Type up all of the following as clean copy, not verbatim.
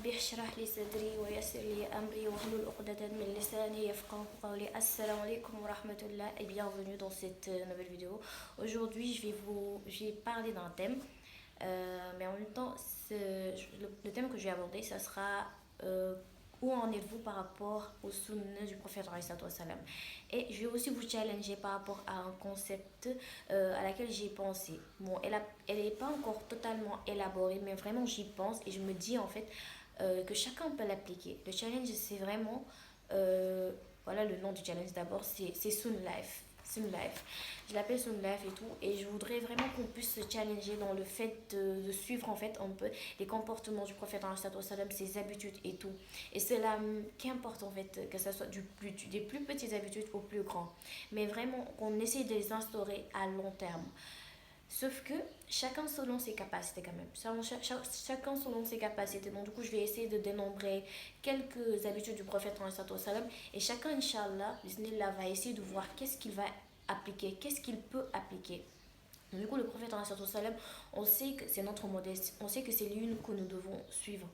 ربي اشرح لي صدري ويسر لي أمري واحلل عقدة من لساني يفقهوا قولي. Assalamu alaikum wa rahmatullah et bienvenue dans cette nouvelle vidéo. Aujourd'hui, je vais parler d'un thème, mais en même temps, le thème que je vais aborder, ça sera où en êtes-vous par rapport au sunnah du prophète alayhi salatu wassalam. Et je vais aussi vous challenger par rapport à un concept à laquelle j'ai pensé. Bon, elle n'est pas encore totalement élaborée, mais vraiment j'y pense et je me dis en fait que chacun peut l'appliquer. Le challenge, c'est vraiment, voilà le nom du challenge d'abord, c'est Sun Life. Sun Life. Je l'appelle Sun Life et tout, et je voudrais vraiment qu'on puisse se challenger dans le fait de suivre en fait un peu les comportements du prophète, ses habitudes et tout. Et c'est là qu'importe en fait, que ce soit des plus petites habitudes aux plus grands. Mais vraiment qu'on essaye de les instaurer à long terme. Sauf que chacun selon ses capacités quand même. Chacun selon ses capacités. Donc du coup, je vais essayer de dénombrer quelques habitudes du prophète et chacun, Inch'Allah, Bismillah, va essayer de voir qu'est-ce qu'il va appliquer, qu'est-ce qu'il peut appliquer. Donc, du coup, le prophète, on sait que c'est notre modèle, on sait que c'est lui que nous devons suivre.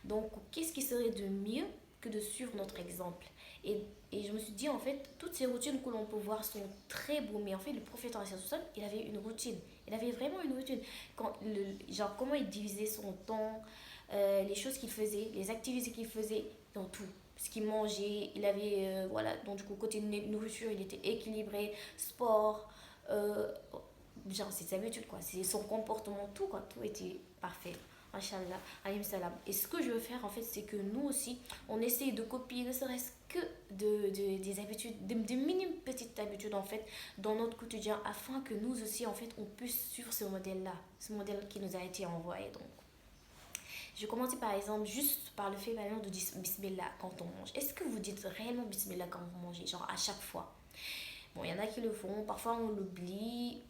Donc, qu'est-ce qui serait de mieux que de suivre notre exemple? Et je me suis dit, en fait, toutes ces routines que l'on peut voir sont très beaux, mais en fait, le prophète, il avait une routine. Il avait vraiment une routine. Genre, comment il divisait son temps, les choses qu'il faisait, les activités qu'il faisait, dans tout. Ce qu'il mangeait, il avait, voilà, donc du coup, côté nourriture, il était équilibré, sport, genre, ses habitudes, quoi, c'est son comportement, tout, quoi, tout était parfait. Inch'Allah, alayhi salam. Et ce que je veux faire, en fait, c'est que nous aussi, on essaye de copier, ne serait-ce que des habitudes, de minimes petites habitudes, en fait, dans notre quotidien, afin que nous aussi, en fait, on puisse suivre ce modèle-là, ce modèle qui nous a été envoyé. Donc, je vais commencer par exemple juste par le fait, par exemple, de dire Bismillah quand on mange. Est-ce que vous dites réellement Bismillah quand vous mangez, genre à chaque fois? Bon, il y en a qui le font, parfois on l'oublie.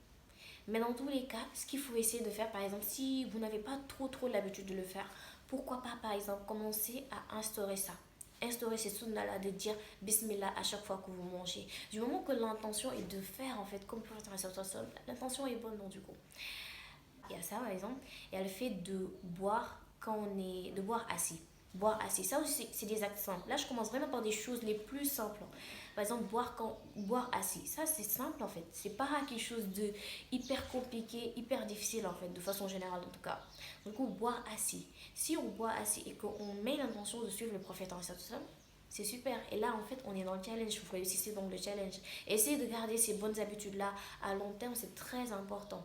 Mais dans tous les cas, ce qu'il faut essayer de faire, par exemple, si vous n'avez pas trop l'habitude de le faire, pourquoi pas, par exemple, commencer à instaurer ça. Instaurer ces sunnahs-là, de dire Bismillah à chaque fois que vous mangez. Du moment que l'intention est de faire, en fait, comme pour l'intention est bonne, donc du coup. Il y a ça, par exemple. Il y a le fait de boire quand on est... de boire assis. Boire assis. Ça aussi, c'est des actes simples. Là, je commence vraiment par des choses les plus simples. Par exemple, boire assis. Ça, c'est simple, en fait. C'est pas quelque chose de hyper compliqué, hyper difficile, en fait, de façon générale, en tout cas. Du coup, boire assis. Si on boit assis et qu'on met l'intention de suivre le prophète, c'est super. Et là, en fait, on est dans le challenge. Vous réussissez donc le challenge. Essayez de garder ces bonnes habitudes-là à long terme. C'est très important.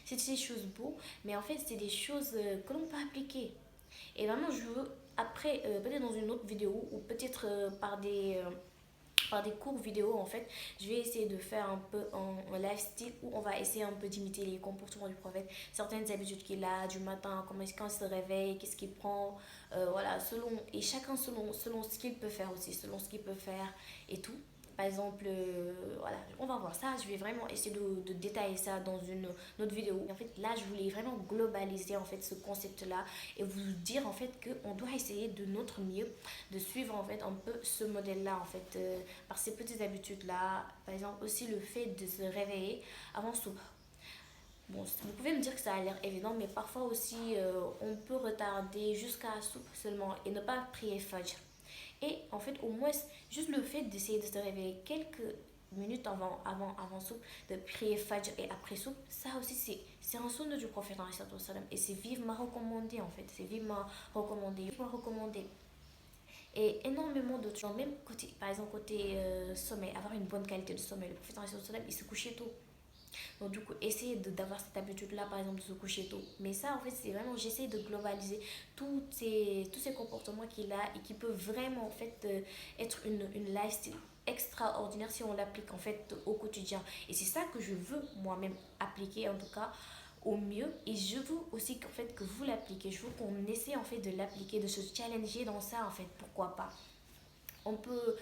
C'est des choses beaux, mais en fait, c'est des choses que l'on peut appliquer. Et vraiment, je veux, après, peut-être dans une autre vidéo, ou peut-être par des courts vidéos, en fait, je vais essayer de faire un peu un lifestyle où on va essayer un peu d'imiter les comportements du prophète, certaines habitudes qu'il a du matin, quand il se réveille, qu'est-ce qu'il prend, voilà, et chacun selon ce qu'il peut faire aussi, selon ce qu'il peut faire et tout. Par exemple, voilà, on va voir ça. Je vais vraiment essayer de détailler ça dans une autre vidéo. En fait, là, je voulais vraiment globaliser en fait ce concept-là et vous dire en fait qu'on doit essayer de notre mieux de suivre en fait un peu ce modèle-là en fait par ces petites habitudes-là. Par exemple, aussi le fait de se réveiller avant soupe. Bon, vous pouvez me dire que ça a l'air évident, mais parfois aussi on peut retarder jusqu'à la soupe seulement et ne pas prier Fajr. Et en fait, au moins, juste le fait d'essayer de se réveiller quelques minutes avant soupe, de prier Fajr et après soupe, ça aussi c'est un sunna du prophète et c'est vivement recommandé en fait, c'est vivement recommandé, vivement recommandé. Et énormément d'autres gens, même côté, par exemple côté sommeil, avoir une bonne qualité de sommeil, le prophète il se couchait tôt. Donc, du coup, essayer d'avoir cette habitude-là, par exemple, de se coucher tôt. Mais ça, en fait, c'est vraiment, j'essaie de globaliser tous ces comportements qu'il a et qui peuvent vraiment, en fait, être une lifestyle extraordinaire si on l'applique, en fait, au quotidien. Et c'est ça que je veux moi-même appliquer, en tout cas, au mieux. Et je veux aussi qu'en fait, que vous l'appliquez. Je veux qu'on essaie, en fait, de l'appliquer, de se challenger dans ça, en fait. Pourquoi pas? On peut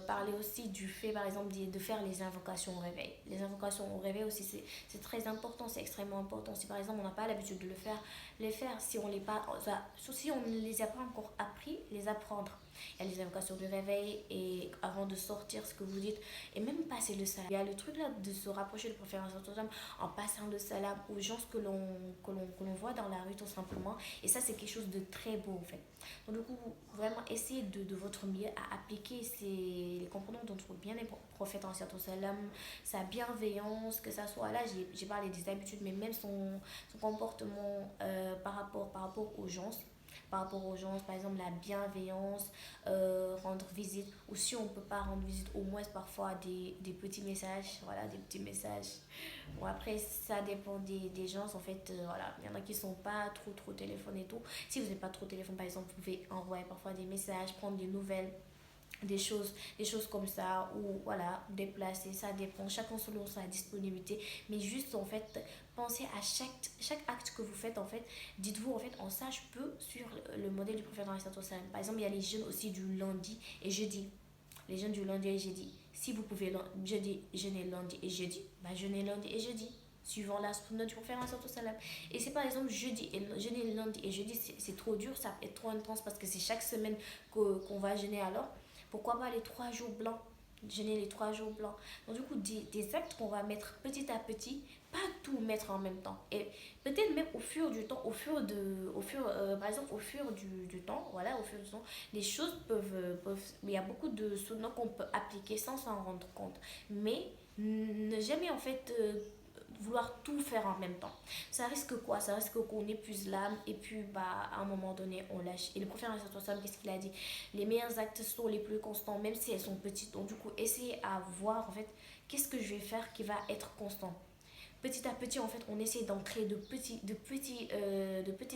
parler aussi du fait, par exemple, de faire les invocations au réveil. Les invocations au réveil aussi, c'est très important, c'est extrêmement important. Si par exemple, on n'a pas l'habitude de les faire, si on les pas, si on ne les a pas encore appris, les apprendre. Il y a les invocations du réveil et avant de sortir, ce que vous dites, et même passer le salam. Il y a le truc là de se rapprocher de prophète en passant le salam aux gens que l'on voit dans la rue tout simplement. Et ça, c'est quelque chose de très beau en fait. Donc, du coup, vraiment, essayez de votre mieux à appliquer les comportements dont le bien les prophètes en salam, sa bienveillance, que ça soit là, j'ai parlé des habitudes, mais même son comportement par rapport aux gens. Par rapport aux gens, par exemple la bienveillance, rendre visite, ou si on ne peut pas rendre visite, au moins parfois des petits messages, voilà, des petits messages. Bon, après, ça dépend des gens, en fait, voilà, il y en a qui sont pas trop téléphone et tout. Si vous n'êtes pas trop téléphone, par exemple, vous pouvez envoyer parfois des messages, prendre des nouvelles, des choses comme ça, ou voilà, déplacer, ça dépend, chacun selon sa disponibilité, mais juste en fait, pensez à chaque acte que vous faites en fait, dites-vous en fait, en ça je peux sur le modèle du prophète. Par exemple, il y a les jeûnes aussi du lundi et jeudi, les jeûnes du lundi et jeudi, si vous pouvez jeudi, jeûner lundi et jeudi, bah jeûner lundi et jeudi suivant la sunna du prophète. Et c'est par exemple jeûner lundi et jeudi, c'est trop dur, ça peut être trop intense parce que c'est chaque semaine qu'on va jeûner alors. Pourquoi pas les 3 jours blancs, jeûner les 3 jours blancs. Donc du coup, des actes qu'on va mettre petit à petit, pas tout mettre en même temps. Et peut-être même au fur du temps, par exemple, au fur du temps, voilà, au fur du temps, les choses il y a beaucoup de souvenirs qu'on peut appliquer sans s'en rendre compte. Mais ne jamais en fait vouloir tout faire en même temps. Ça risque quoi? Ça risque qu'on épuise l'âme et puis bah, à un moment donné on lâche. Et le prophète, qu'est-ce qu'il a dit? Les meilleurs actes sont les plus constants, même si elles sont petites. Donc du coup, essayez à voir en fait qu'est-ce que je vais faire qui va être constant. Petit à petit, en fait, on essaie d'ancrer de petites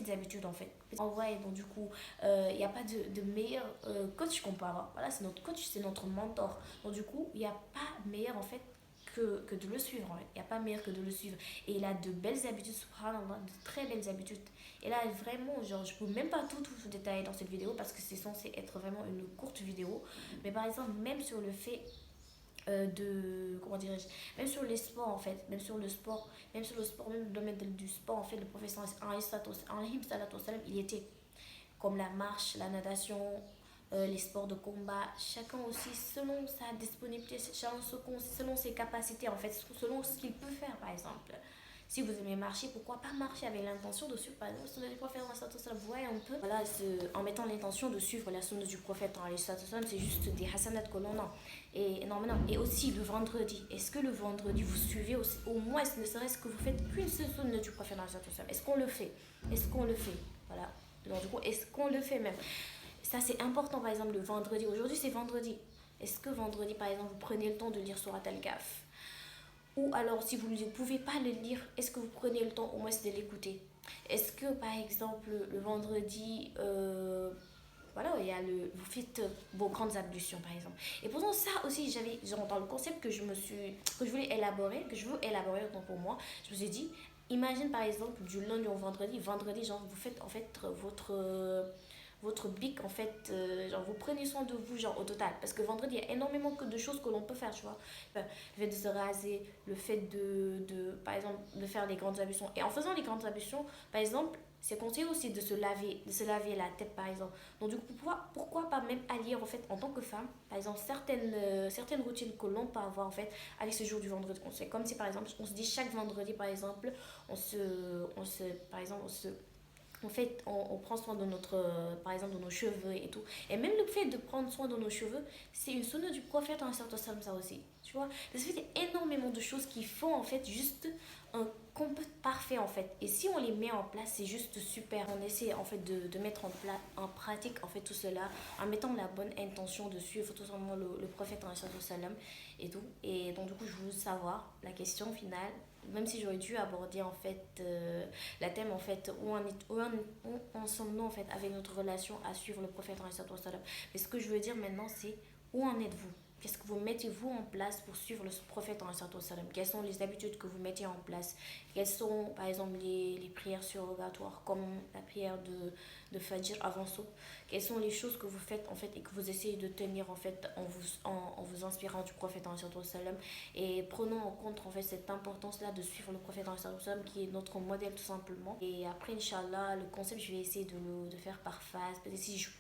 habitudes, en fait. En vrai, donc du coup, il n'y a pas de meilleur coach qu'on peut avoir. Voilà, c'est notre coach, c'est notre mentor. Donc du coup, il n'y a pas meilleur, en fait, que de le suivre. En fait. Il n'y a pas meilleur que de le suivre. Et il a de belles habitudes, subhanallah, de très belles habitudes. Et là, vraiment, genre, je ne peux même pas tout détailler dans cette vidéo parce que c'est censé être vraiment une courte vidéo. Mais par exemple, même sur le fait comment dirais-je, même sur les sports en fait, même sur le sport, même le domaine du sport en fait, le professeur il était comme la marche, la natation, les sports de combat, chacun aussi selon sa disponibilité, selon ses capacités en fait, selon ce qu'il peut faire par exemple. Si vous aimez marcher, pourquoi pas marcher avec l'intention de suivre, par exemple, la sunna du prophète, vous voyez un peu. Voilà, en mettant l'intention de suivre la sunna du prophète, c'est juste des hasanat que l'on a. Et, non, mais non. Et aussi le vendredi, est-ce que le vendredi vous suivez aussi, au moins, ne serait-ce que vous faites qu'une seule sunna du prophète, est-ce qu'on le fait? Est-ce qu'on le fait? Voilà. Donc, du coup, est-ce qu'on le fait même? Ça, c'est important, par exemple, le vendredi. Aujourd'hui, c'est vendredi. Est-ce que vendredi, par exemple, vous prenez le temps de lire Surat Al-Kahf? Ou alors, si vous ne pouvez pas le lire, est-ce que vous prenez le temps au moins de l'écouter? Est-ce que, par exemple, le vendredi, voilà, vous faites vos grandes ablutions, par exemple. Et pourtant, ça aussi, genre, dans le concept que je veux élaborer autant pour moi, je me suis dit, imagine, par exemple, du lundi au vendredi, genre, vous faites, en fait, votre bic en fait genre vous prenez soin de vous genre au total parce que vendredi il y a énormément de choses que l'on peut faire tu vois. Enfin, le fait de se raser, le fait par exemple de faire des grandes ablutions et en faisant les grandes ablutions par exemple c'est conseillé aussi de se laver la tête par exemple. Donc du coup pourquoi pas même allier en fait en tant que femme par exemple certaines routines que l'on peut avoir en fait avec ce jour du vendredi. On sait comme si par exemple on se dit chaque vendredi par exemple par exemple en fait, on prend soin de par exemple, de nos cheveux et tout. Et même le fait de prendre soin de nos cheveux, c'est une sunna du prophète en certain sens, ça aussi. Tu vois, parce qu'il y a énormément de choses qui font en fait juste un combat parfait en fait. Et si on les met en place, c'est juste super. On essaie en fait de mettre en pratique en fait tout cela en mettant la bonne intention de suivre tout simplement le prophète en certain sens et tout. Et donc du coup, je voulais savoir la question finale, même si j'aurais dû aborder en fait la thème en fait où en sommes-nous en fait avec notre relation à suivre le prophète. Mais ce que je veux dire maintenant c'est où en êtes-vous? qu'est-ce que vous mettez vous en place pour suivre le prophète salam? Quelles sont les habitudes que vous mettez en place? Quelles sont par exemple les prières surrogatoires comme la prière de Fajr avant Soub? Quelles sont les choses que vous faites en fait et que vous essayez de tenir en fait en vous inspirant du prophète salam? Et prenons en compte en fait cette importance là de suivre le prophète salam qui est notre modèle tout simplement. Et après Inch'Allah le concept je vais essayer de le faire par phase, peut-être si je peux